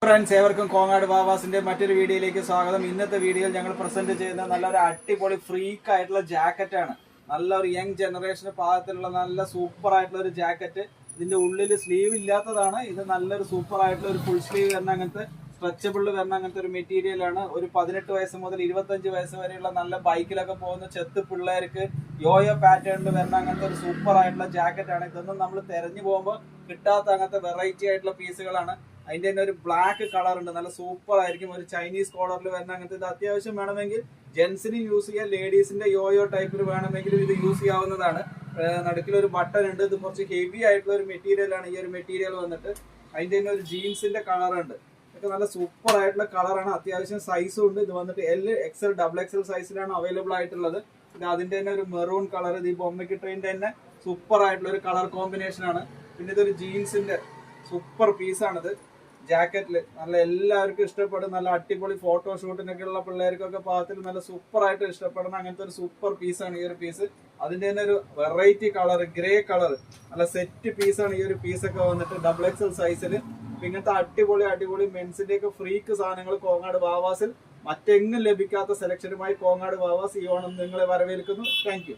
Friends, ഏവർക്കും കോങ്ങാട് വാവാസിന്റെ മറ്റൊരു വീഡിയോയിലേക്ക് സ്വാഗതം. ഇന്നത്തെ വീഡിയോയിൽ ഞങ്ങൾ പ്രസന്റ് ചെയ്യുന്ന നല്ലൊരു അടിപൊളി ഫ്രീക്ക് ആയിട്ടുള്ള ജാക്കറ്റ് ആണ്. നല്ലൊരു യങ് ജനറേഷന് പാകത്തിലുള്ള നല്ല സൂപ്പർ ആയിട്ടുള്ള ഒരു ജാക്കറ്റ്. ഇതിന്റെ ഉള്ളിൽ സ്ലീവ് ഇല്ലാത്തതാണ്. ഇത് നല്ലൊരു സൂപ്പർ ആയിട്ടുള്ള ഒരു ഫുൾ സ്ലീവ് വരുന്ന അങ്ങനത്തെ സ്ട്രെച്ചബിൾ വരുന്ന അങ്ങനത്തെ ഒരു മെറ്റീരിയൽ ആണ്. ഒരു 18 വയസ്സ് മുതൽ 25 വയസ്സ് വരെയുള്ള നല്ല ബൈക്കിലൊക്കെ പോകുന്ന ചെത്ത് പിള്ളേർക്ക് യോയോ പാറ്റേണിൽ വരുന്ന അങ്ങനത്തെ ഒരു സൂപ്പർ ആയിട്ടുള്ള ജാക്കറ്റ് ആണ്. ഇതൊന്നും നമ്മൾ തെരഞ്ഞു പോകുമ്പോൾ കിട്ടാത്ത അങ്ങനത്തെ വെറൈറ്റി ആയിട്ടുള്ള പീസുകളാണ്. അതിന്റെ തന്നെ ഒരു ബ്ലാക്ക് കളർ ഉണ്ട്, നല്ല സൂപ്പർ ആയിരിക്കും. ഒരു ചൈനീസ് കോളറിൽ വരുന്ന അങ്ങനത്തെ ഇത് അത്യാവശ്യം വേണമെങ്കിൽ ജെൻസിന് യൂസ് ചെയ്യാം. ലേഡീസിന്റെ യോയോ ടൈപ്പിൽ വേണമെങ്കിലും ഇത് യൂസ് ചെയ്യാവുന്നതാണ്. നടുക്കിലൊരു ബട്ടൺ ഉണ്ട്. ഇത് കുറച്ച് ഹെവി ആയിട്ടുള്ള ഒരു മെറ്റീരിയൽ ആണ്. ഈ ഒരു മെറ്റീരിയൽ വന്നിട്ട് അതിന്റെ തന്നെ ഒരു ജീൻസിന്റെ കളർ ഉണ്ട്. ഇതൊക്കെ നല്ല സൂപ്പർ ആയിട്ടുള്ള കളറാണ്. അത്യാവശ്യം സൈസും ഉണ്ട്. ഇത് വന്നിട്ട് XL, XXL സൈസിലാണ് അവൈലബിൾ ആയിട്ടുള്ളത്. ഇത് അതിന്റെ തന്നെ ഒരു മെറൂൺ കളർ. ഇത് ഈ ബൊമ്മയ്ക്ക് ട്രെയിൻ്റെ തന്നെ സൂപ്പർ ആയിട്ടുള്ള ഒരു കളർ കോമ്പിനേഷൻ ആണ്. പിന്നെ ഇതൊരു ജീൻസിന്റെ സൂപ്പർ പീസാണിത്. ജാക്കറ്റിൽ നല്ല എല്ലാവർക്കും ഇഷ്ടപ്പെടും. നല്ല അടിപൊളി ഫോട്ടോഷൂട്ടിനൊക്കെ ഉള്ള പിള്ളേർക്കൊക്കെ പാകത്തിൽ നല്ല സൂപ്പർ ആയിട്ട് ഇഷ്ടപ്പെടുന്ന അങ്ങനത്തെ ഒരു സൂപ്പർ പീസാണ് ഈ ഒരു പീസ്. അതിന്റെ തന്നെ ഒരു വെറൈറ്റി കളർ, ഗ്രേ കളർ, നല്ല സെറ്റ് പീസാണ് ഈ ഒരു പീസൊക്കെ വന്നിട്ട് XXL സൈസിൽ. ഇങ്ങനത്തെ അടിപൊളി മെൻസിന്റെ ഒക്കെ ഫ്രീക്ക് സാധനങ്ങൾ കോങ്ങാട് വാവാസിൽ മറ്റെങ്ങും ലഭിക്കാത്ത സെലക്ഷനുമായി കോങ്ങാട് വാവാസ് ഈ ഓണം നിങ്ങളെ വരവേൽക്കുന്നു. Thank you.